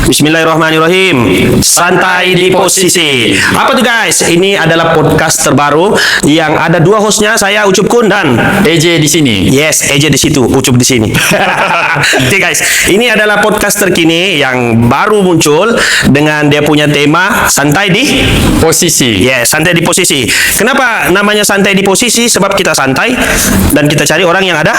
Bismillahirrahmanirrahim. Santai di posisi. Apa tuh guys? Ini adalah podcast terbaru yang ada dua hostnya, saya Ucup Kun dan EJ di sini. Yes, EJ di situ, Ucup di sini. Oke guys, ini adalah podcast terkini yang baru muncul dengan dia punya tema santai di Posisi. yes, santai di posisi. Kenapa namanya santai di posisi? Sebab kita santai dan kita cari orang yang ada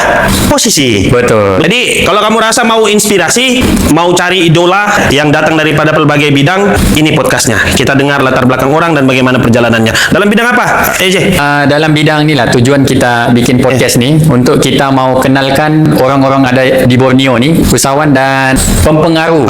posisi. Betul. Jadi kalau kamu rasa mau inspirasi, mau cari idola yang datang daripada berbagai bidang, ini podcastnya. Kita dengar latar belakang orang dan bagaimana perjalanannya. Dalam bidang apa, EJ? Dalam bidang inilah tujuan kita bikin podcast nih untuk kita mau kenalkan orang-orang ada di Borneo nih, usahawan dan pempengaruh.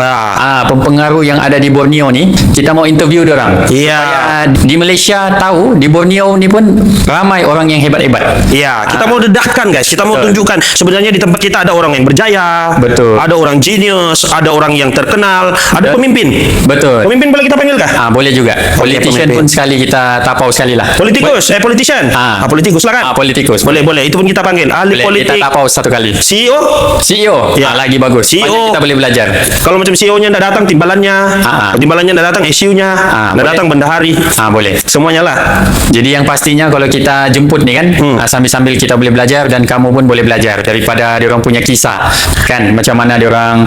Pempengaruh yang ada di Borneo nih, kita mau interview orang. Iya. Di Malaysia tahu di Borneo ni pun ramai orang yang hebat-hebat. Iya, kita mau dedahkan guys, kita mau tunjukkan sebenarnya di tempat kita ada orang yang berjaya, Betul. ada orang genius, ada orang yang terkenal, ada pemimpin. Betul. Pemimpin boleh kita panggil kah? Boleh juga. Politician pemimpin. pun sekali kita tapau sekali lah. Politician. Politikus lah kan? Politikus. Boleh, itu pun kita panggil. Ahli Boleh politik. kita tapau satu kali. CEO. CEO. Ya. Lagi bagus. CEO. Banyak kita boleh belajar. Kalau macam CEO-nya tidak datang, timbalannya. Timbalannya tidak datang, SU-nya. Tidak boleh. datang, bendahari. Boleh. Semuanya lah. Jadi yang pastinya kalau kita jemput nih kan, sambil-sambil kita boleh belajar dan kamu pun boleh belajar daripada diorang punya kisah kan, macam mana diorang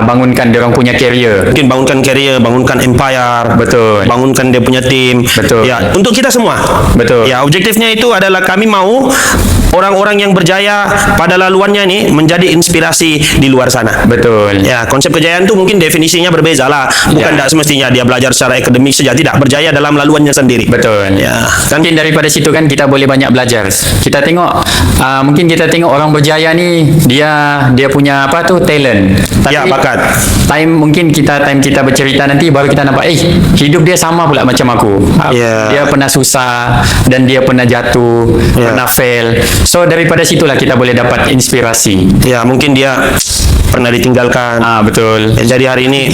bangunkan diorang punya career. Mungkin bangunkan career, bangunkan empire. Betul. Bangunkan dia punya tim. Betul. Ya, untuk kita semua. Betul. Ya, objektifnya itu adalah kami mau orang-orang yang berjaya pada laluannya nih menjadi inspirasi di luar sana. Betul. Ya, konsep kejayaan itu mungkin definisinya berbeza lah. Bukan tidak semestinya dia belajar secara akademik saja, tidak, berjaya dalam laluannya sendiri. Betul. Ya, kan Mungkin daripada situ kan kita boleh banyak belajar. Kita tengok mungkin kita tengok orang berjaya nih, dia punya apa tuh talent. Tapi ya, bakat. time kita bercerita nanti baru kita nampak hidup dia sama pula macam aku. Ya. Dia pernah susah dan dia pernah jatuh, pernah fail. So daripada situlah kita boleh dapat inspirasi. Ya, mungkin dia pernah ditinggalkan. Betul. Jadi hari ini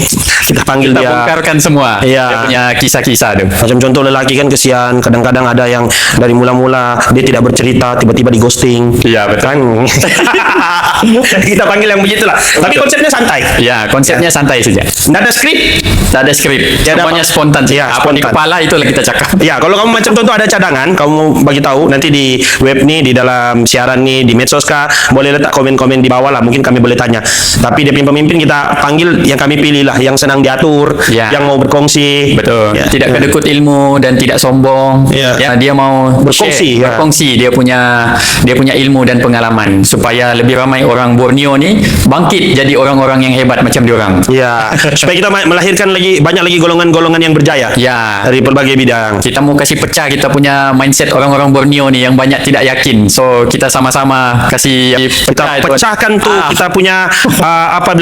kita panggil Kita dia. bongkarkan semua. Iya. Dia punya kisah-kisah tuh. Macam contoh lelaki kan kesian, kadang-kadang ada yang dari mula-mula dia tidak bercerita, tiba-tiba di ghosting. Iya, betul. Kan? Kita panggil yang begitulah. Tapi konsepnya santai. Ya, konsepnya santai saja. Tidak ada skrip. Tak ada skrip. Ya, Semuanya ada spontan sih. Ya, Apa di spontan. kepala itulah kita cakap. Ya, kalau kamu macam contoh ada cadangan, kamu bagi tahu nanti di web nih, di dalam siaran nih, di medsos kah, boleh letak komen-komen di bawah lah, mungkin kami boleh tanya. Tapi dia punya pemimpin kita panggil yang kami pilih lah, yang senang diatur, Ya. yang mau berkongsi. Betul. Ya. Tidak kedekut ilmu dan tidak sombong. Ya. Dia mau Berkongsi, share, ya. berkongsi dia punya ilmu dan pengalaman supaya lebih ramai orang Borneo ni bangkit jadi orang-orang yang hebat macam diorang. Ya, supaya kita melahirkan banyak lagi golongan-golongan yang berjaya. Ya. Dari berbagai bidang. Kita mau kasih pecah kita punya mindset orang-orang Borneo ni yang banyak tidak yakin. So kita sama-sama kasih Kita pecahkan tuh kita punya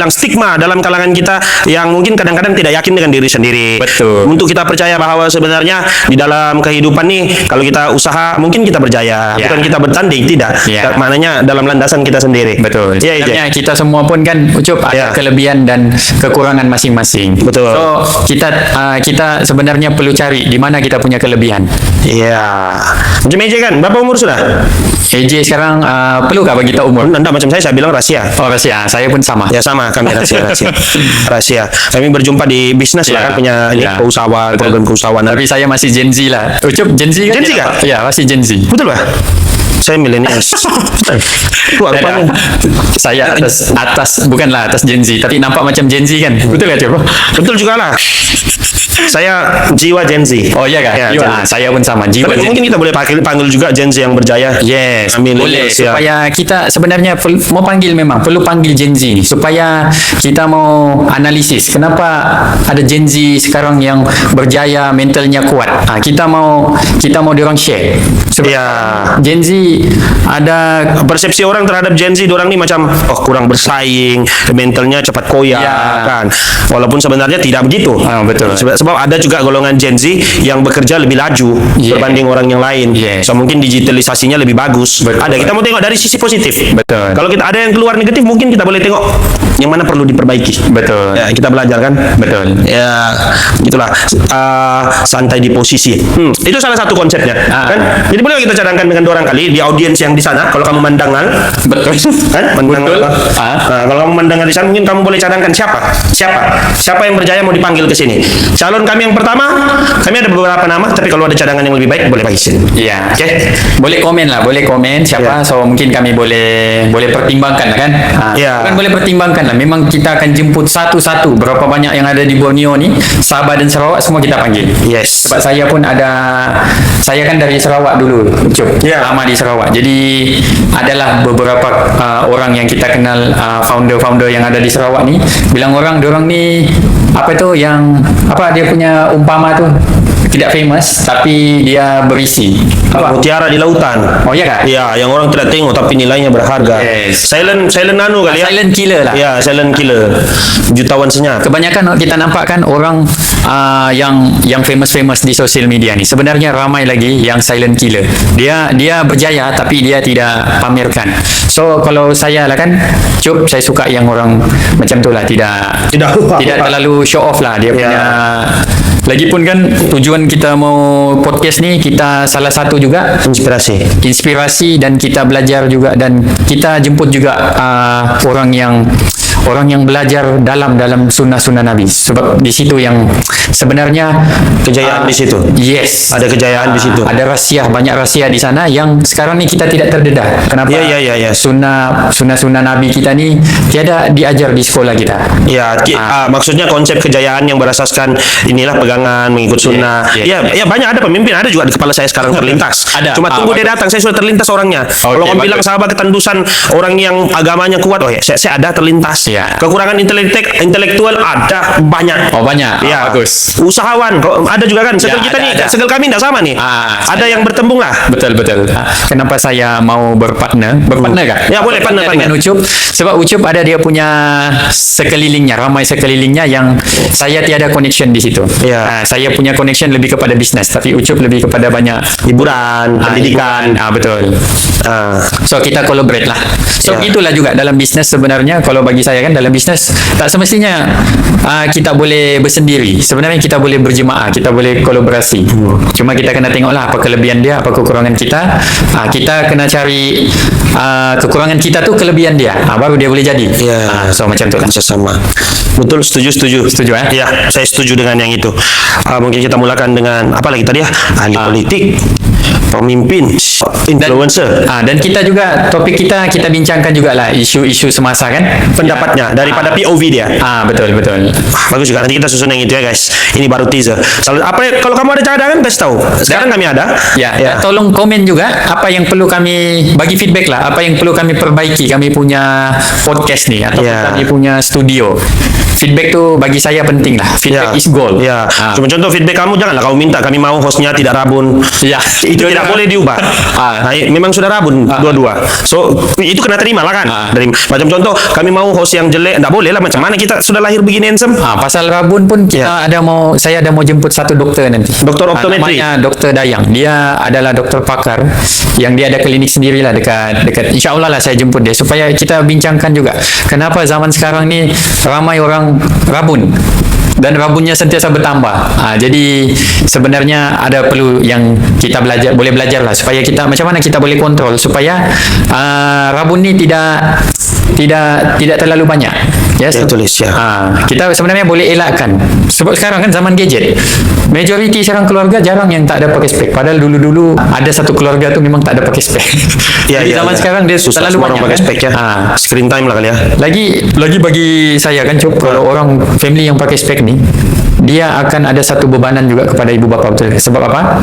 stigma dalam kalangan kita yang mungkin kadang-kadang tidak yakin dengan diri sendiri. Betul. Untuk kita percaya bahwa sebenarnya di dalam kehidupan nih kalau kita usaha mungkin kita berjaya, Ya. bukan kita bertanding, tidak. Ya. Maknanya dalam landasan kita sendiri. Betul. Ya, Sebenarnya kita semua pun kan Ucup Ya. ada kelebihan dan kekurangan masing-masing. Betul. So kita sebenarnya perlu cari di mana kita punya kelebihan. Iya. Macam AJ kan, berapa umur sudah? AJ sekarang perlukah bagi tahu umur? Anda macam saya bilang rahasia. Oh rahasia, saya pun sama. Ya sama, kami rahasia. Kami berjumpa di bisnis lah kan, punya keusahawan, program keusahawanan. Tapi saya masih Gen Z lah. Ucup Gen Z kan? Gen Z kah? Ya, masih Gen Z. Betul lah. Saya milenials. Tua rupanya. Saya atas bukanlah atas Gen Z, tapi nampak macam Gen Z kan? Betul nggak coba? Betul juga lah. Saya jiwa Gen Z. Oh iya kah? Ya, Jiwa. Saya pun sama. Jiwa tapi Gen Z. mungkin kita boleh panggil juga Gen Z yang berjaya. Yes, Ya. boleh. Supaya kita sebenarnya mau panggil memang perlu panggil Gen Z ni supaya kita mau analisis kenapa ada Gen Z sekarang yang berjaya, mentalnya kuat. Kita mau diorang share. Sebab Ya. Gen Z ada Persepsi orang terhadap Gen Z, orang ni macam kurang bersaing, mentalnya cepat koyak Ya. kan. Walaupun sebenarnya tidak begitu. betul. Sebab ada juga golongan Gen Z yang bekerja lebih laju berbanding orang yang lain. So mungkin digitalisasinya lebih bagus. Betul. Ada, kita mau tengok dari sisi positif. Betul. Kalau kita ada yang keluar negatif, mungkin kita boleh tengok yang mana perlu diperbaiki. Betul. Ya, kita belajar kan. Betul. Ya, gitulah. Santai di posisi. Itu salah satu konsepnya, kan? Jadi boleh kita cadangkan dengan dua orang kali di audiens yang di sana. Kalau kamu mendengar, Betul. kan? Mendengar. Betul. Nah, kalau kamu mendengar di sana, mungkin kamu boleh cadangkan siapa yang berjaya mau dipanggil ke sini. Calon kami yang pertama, kami ada beberapa nama, tapi kalau ada cadangan yang lebih baik boleh bagi sini. Iya. Oke. Boleh komen lah, boleh komen siapa. Ya. So mungkin kami boleh pertimbangkan lah kan. Ya. Kan boleh pertimbangkan lah. Memang kita akan jemput satu-satu berapa banyak yang ada di Borneo ni, Sabah dan Sarawak semua kita panggil. Yes. Sebab saya kan dari Sarawak dulu, Ucup. Ya. Lama di Sarawak. Jadi adalah beberapa orang yang kita kenal, founder-founder yang ada di Sarawak ni. Bilang diorang ni apa itu yang apa dia punya umpama tu, tidak famous tapi dia berisi. Apa? Mutiara di lautan. Oh ya kak? Ya, yang orang tidak tengok tapi nilainya berharga. Yes. Silent nano kali ya. Silent killer lah. Ya, silent killer. Jutawan senyap. Kebanyakan kita nampak kan orang yang famous di sosial media ni sebenarnya ramai lagi yang silent killer. Dia berjaya tapi dia tidak pamerkan. So kalau saya lah kan, Cup, saya suka yang orang macam tu lah, tidak terlalu show off lah dia punya. Lagipun kan tujuan kita mau podcast ni, kita salah satu juga inspirasi dan kita belajar juga, dan kita jemput juga orang yang belajar dalam sunnah Nabi. Sebab di situ yang sebenarnya Kejayaan di situ. Yes, Ada kejayaan di situ. ada banyak rahsia di sana yang sekarang ni kita tidak terdedah. Kenapa? Ya. Sunnah Nabi kita ni tiada diajar di sekolah kita. Ya, maksudnya konsep kejayaan yang berasaskan inilah pegangan mengikut sunnah. Yes. Ya, banyak ada pemimpin, ada juga di kepala saya sekarang terlintas. Ada. Cuma tunggu dia datang, saya sudah terlintas orangnya. Kalau kamu bilang sahabat ketandusan orang yang agamanya kuat, oh ya, saya ada terlintas. Ya. Kekurangan intelektual ada banyak. Oh banyak. Ya, Bagus. Usahawan ada juga kan. Segel kita nih, segel kami tidak sama nih. Ada yang bertembung lah. Betul. Kenapa saya mau berpartner kak? Ya, boleh partner dengan Ucup. Sebab Ucup ada dia punya ramai sekelilingnya yang saya tiada connection di situ. Ya. Saya punya connection lebih kepada bisnes, tapi Ucup lebih kepada banyak Hiburan, pendidikan. Betul. So kita collaborate lah. So Ya. itulah juga dalam bisnes sebenarnya. Kalau bagi saya kan, dalam bisnes tak semestinya kita boleh bersendiri. Sebenarnya kita boleh berjemaah, kita boleh kolaborasi. Cuma kita kena tengoklah apa kelebihan dia, apa kekurangan kita. Kita kena cari kekurangan kita tu kelebihan dia. Baru dia boleh jadi. Ya. So macam tu lah. Sama. Betul, setuju. Setuju, eh? Ya, saya setuju dengan yang itu. Mungkin kita mulakan dengan apa lagi tadi ya? Ahli politik, pemimpin, influencer. Dan kita juga topik kita bincangkan juga lah isu-isu semasa kan. Pendapatnya daripada POV dia. Betul. Bagus juga, nanti kita susun yang itu ya guys. Ini baru teaser. Kalau kamu ada cadangan kasih tahu. Sekarang kami ada. Ya. Tolong komen juga apa yang perlu kami bagi feedback lah, apa yang perlu kami perbaiki kami punya podcast ni atau kami punya studio. Feedback tu bagi saya penting lah. Feedback is gold. Ya. Cuma contoh feedback kamu janganlah kamu minta kami mau hostnya tidak rabun. Ya. Itu tidak boleh diubah. Memang sudah rabun dua-dua. So itu kena terima lah kan. Dari macam contoh kami mau host yang jelek, tidak boleh lah. Macam mana kita sudah lahir begini handsome. Pasal rabun pun kita saya ada mau jemput satu doktor nanti. Doktor optometri. Namanya Doktor Dayang. Dia adalah doktor pakar yang dia ada klinik sendiri lah dekat. InsyaAllah lah saya jemput dia supaya kita bincangkan juga kenapa zaman sekarang ni ramai orang rabun dan rabunnya sentiasa bertambah. Jadi sebenarnya ada perlu yang kita boleh belajar lah supaya kita macam mana kita boleh kontrol supaya rabun ni tidak terlalu banyak. Ya, tulis ya. Kita sebenarnya boleh elakkan. Sebab sekarang kan zaman gadget. Majoriti sekarang keluarga jarang yang tak ada pakai spek. Padahal dulu-dulu ada satu keluarga tu memang tak ada pakai spek. Jadi zaman sekarang dia susah terlalu banyak pakai spek ya. Screen time lah kali ya. Lagi bagi saya kan kalau orang family yang pakai spek ni, dia akan ada satu bebanan juga kepada ibu bapa, betul. Sebab apa?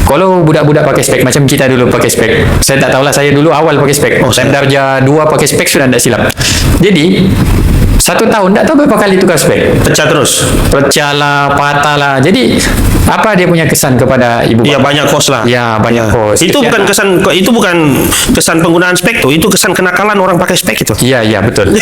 Kalau budak-budak pakai spek macam kita dulu pakai spek, saya tak tahulah, saya dulu awal pakai spek. Time darjah 2 pakai spek sudah tidak silap. Jadi 1 tahun tak tahu berapa kali tukar spek. Pecah lah, patah lah. Jadi apa dia punya kesan kepada ibu bapa? Ya banyak kos lah. Ya banyak kos. Itu bukan kesan penggunaan spek tuh, itu kesan kenakalan orang pakai spek itu. Iya betul.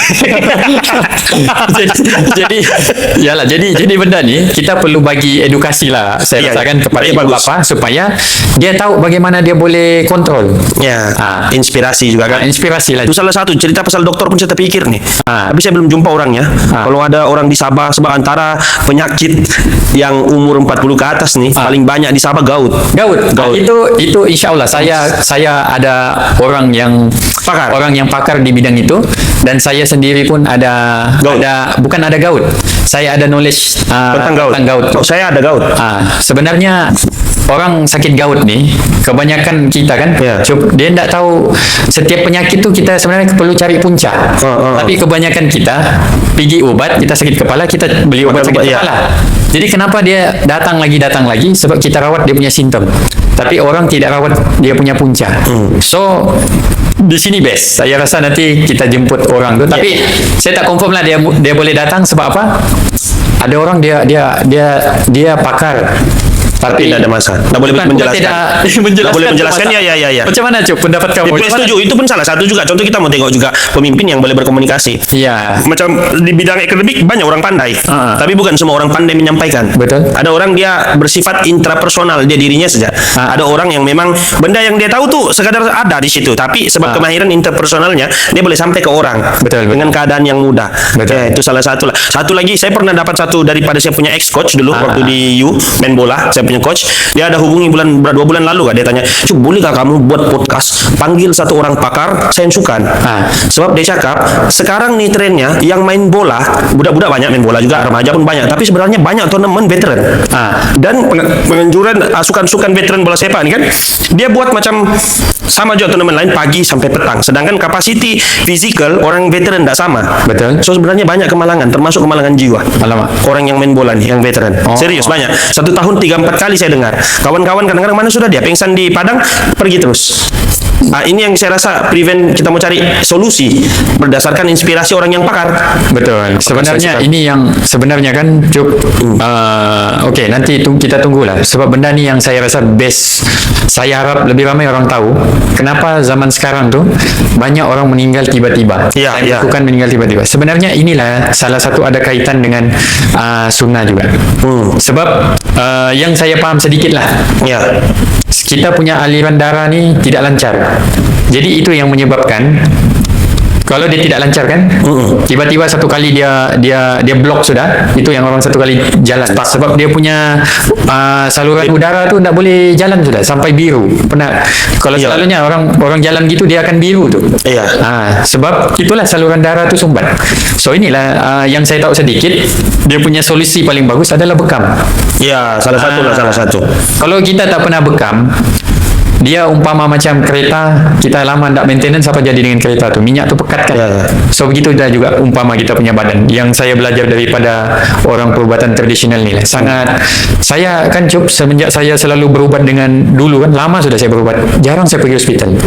jadi benda ni kita perlu bagi edukasi lah, saya rasakan kepada ibu bapa supaya dia tahu bagaimana dia boleh kontrol. Ya, Ah. inspirasi juga kan. Inspirasi lah. Itu salah satu cerita pasal dokter pun saya terpikir nih. Ah. Tapi saya belum jumpa orangnya. Kalau ada orang di Sabah, sebab antara penyakit yang umur 40 ke atas nih, paling banyak di Sabah gout. Gaut. Gaut. Itu insya Allah saya ada orang yang pakar di bidang itu, dan saya sendiri pun Gaut. bukan ada gaut. Saya ada knowledge Tentang gout. Oh, saya ada gout. Sebenarnya orang sakit gout nih, kebanyakan kita kan, Ya. dia tidak tahu setiap penyakit tu kita sebenarnya perlu cari punca. Tapi kebanyakan kita pergi obat, kita sakit kepala, kita beli obat Makan sakit obat, ya. kepala. Jadi kenapa dia datang lagi sebab kita rawat dia punya simptom. Tapi orang tidak rawat dia punya punca. So di sini best. Saya rasa nanti kita jemput orang tu. Tapi saya tak confirm lah dia boleh datang sebab apa? Ada orang dia pakar. Tapi Tidak ada masalah. Tak boleh menjelaskan. Tak boleh menjelaskan. Ya. Macam mana Cuk pendapat kamu? Ya, setuju. Itu pun salah satu juga. Contoh kita mau tengok juga pemimpin yang boleh berkomunikasi. Ya. Macam di bidang akademik banyak orang pandai, tapi bukan semua orang pandai menyampaikan. Betul. Ada orang dia bersifat intrapersonal, dia dirinya saja. Ada orang yang memang benda yang dia tahu tuh sekadar ada di situ, tapi sebab kemahiran interpersonalnya dia boleh sampai ke orang Betul. dengan keadaan yang mudah. Betul. Ya, itu salah satu lah. Satu lagi saya pernah dapat satu daripada saya punya ex coach dulu waktu di U main bola. Saya punya coach, dia ada hubungi 2 bulan lalu kan, dia tanya, "Cuk, bolehkah kamu buat podcast panggil satu orang pakar sainsukan?" Sebab dia cakap sekarang nih trennya yang main bola, budak-budak banyak main bola juga, remaja pun banyak, tapi sebenarnya banyak tournament veteran. Dan penganjuran sukan veteran bola sepak ini kan, dia buat macam sama juga tournament lain pagi sampai petang, sedangkan kapasiti physical orang veteran tidak sama. Betul. So sebenarnya banyak kemalangan, termasuk kemalangan jiwa. Alamak. Orang yang main bola nih, yang veteran. Serius banyak. 1 tahun 3-4 kali saya dengar. Kawan-kawan kadang-kadang mana sudah dia pingsan di padang, pergi terus. Ini yang saya rasa prevent, kita mau cari solusi berdasarkan inspirasi orang yang pakar. Betul. Sebenarnya ini yang sebenarnya kan Cuk. Okey, nanti kita tunggulah. Sebab benda ni yang saya rasa best. Saya harap lebih ramai orang tahu kenapa zaman sekarang tu banyak orang meninggal tiba-tiba. Ya, Bukan meninggal tiba-tiba. Sebenarnya inilah salah satu ada kaitan dengan sunnah juga. Sebab yang saya faham sedikit lah. Ya. Kita punya aliran darah ni tidak lancar. Jadi itu yang menyebabkan kalau dia tidak lancar kan, tiba-tiba satu kali dia blok sudah, itu yang orang satu kali jalan. Sebab dia punya saluran udara tu tidak boleh jalan sudah sampai biru. Pernah kalau selalunya orang jalan gitu dia akan biru tu. Iya. Sebab itulah saluran darah tu sumbat. So inilah yang saya tahu sedikit. Dia punya solusi paling bagus adalah bekam. Ya, salah satu. Kalau kita tak pernah bekam, dia umpama macam kereta, kita lama tak maintenance, apa jadi dengan kereta tu? Minyak tu pekat kan? Ya. So begitu dah juga umpama kita punya badan. Yang saya belajar daripada orang perubatan tradisional ni lah. Sangat, saya kan Cuk, semenjak saya selalu berubat dengan dulu kan, lama sudah saya berubat. Jarang saya pergi hospital.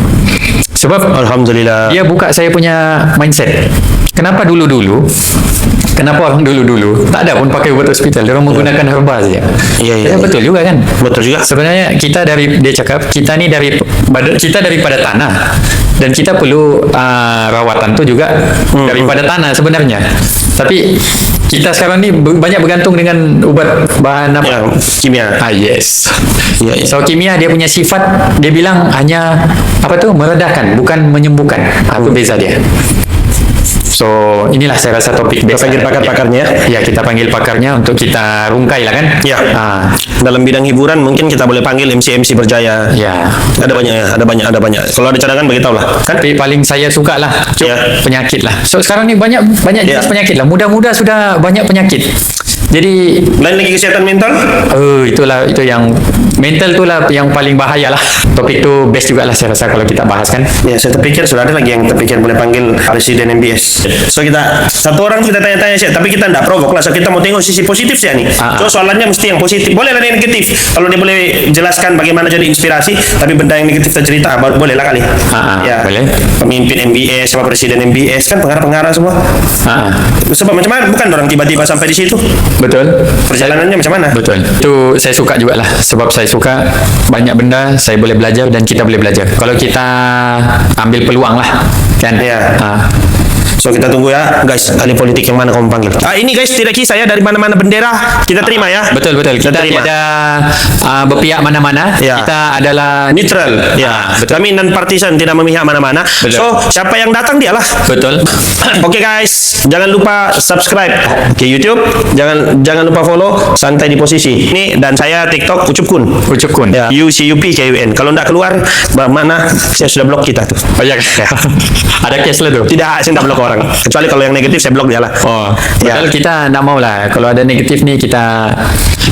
Sebab Alhamdulillah. dia buka saya punya mindset. Kenapa dulu-dulu? Kenapa orang dulu-dulu tak ada pun pakai ubat hospital, dia orang menggunakan herba saja. Ya. Betul juga kan? Betul juga. Sebenarnya dia cakap kita ni kita daripada tanah, dan kita perlu rawatan tu juga daripada tanah sebenarnya. Tapi kita sekarang ni banyak bergantung dengan ubat bahan apa? Ya, kimia. Yes. Ya. So kimia dia punya sifat, dia bilang hanya apa tu, meredakan, bukan menyembuhkan. Itu beza dia. So inilah saya rasa topik Kita panggil pakar-pakarnya. Ya, kita panggil pakarnya untuk kita rungkai lah kan. Ya. Dalam bidang hiburan mungkin kita boleh panggil MC berjaya. Ya. Ada banyak. Kalau ada cadangan bagi tahu lah. Kan? Tapi paling saya suka lah Cuk, Ya. penyakit lah. So sekarang ni banyak jenis penyakit lah. Muda-muda sudah banyak penyakit. Jadi Lain lagi kesihatan mental. itu yang mental tu lah yang paling bahaya lah. Topik tu best juga lah saya rasa kalau kita bahas kan. Ya, saya terpikir sudah ada lagi yang terpikir boleh panggil Presiden MBS. So kita satu orang tu kita tanya-tanya sih, tapi kita tidak provok lah. So kita mau tengok sisi positif sih ni. So soalannya mesti yang positif. Boleh lah yang negatif. Kalau dia boleh jelaskan bagaimana jadi inspirasi, tapi benda yang negatif kita cerita boleh lah kali. Ya. Boleh. Pemimpin MBS sama Presiden MBS kan pengarah-pengarah semua. Sebab macam mana bukan orang tiba-tiba sampai di situ. Betul. Perjalanannya macam mana? Betul. Itu saya suka juga lah. Sebab saya suka banyak benda saya boleh belajar dan kita boleh belajar. Kalau kita ambil peluang lah kan. Ya. So kita tunggu ya guys, ahli politik yang mana kamu panggil. Ini guys tidak kisah ya, dari mana-mana bendera kita terima ya. Betul. Kita terima. tidak berpihak mana-mana. Ya. Kita adalah Neutral ya. betul. Kami non partisan, tidak memihak mana-mana. Betul. So siapa yang datang dialah. Betul. Oke guys, jangan lupa subscribe ke YouTube, jangan lupa follow Santai di Posisi. Ini dan saya TikTok Ucup Kun. Ya, UCUPKUN. Kalau enggak keluar mana saya sudah blok kita tuh. Oh iya. Ada case lah tuh. Tidak, saya tidak blok orang. Kecuali kalau yang negatif saya blok dia lah. Oh, Ya. padahal kita tidak mau lah. Kalau ada negatif nih kita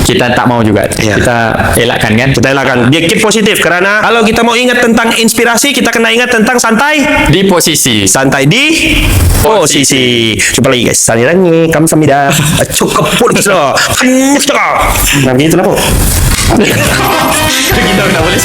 tak mau juga. Ya. Kita elakkan kan. Kita elakkan. Dia keep positif karena kalau kita mau ingat tentang inspirasi, kita kena ingat tentang santai. Di posisi. Santai di posisi. Coba lagi guys. Sanirannya kamsahamnida. Cukup pun loh. Nah, gitu lah po. Kita udah boleh.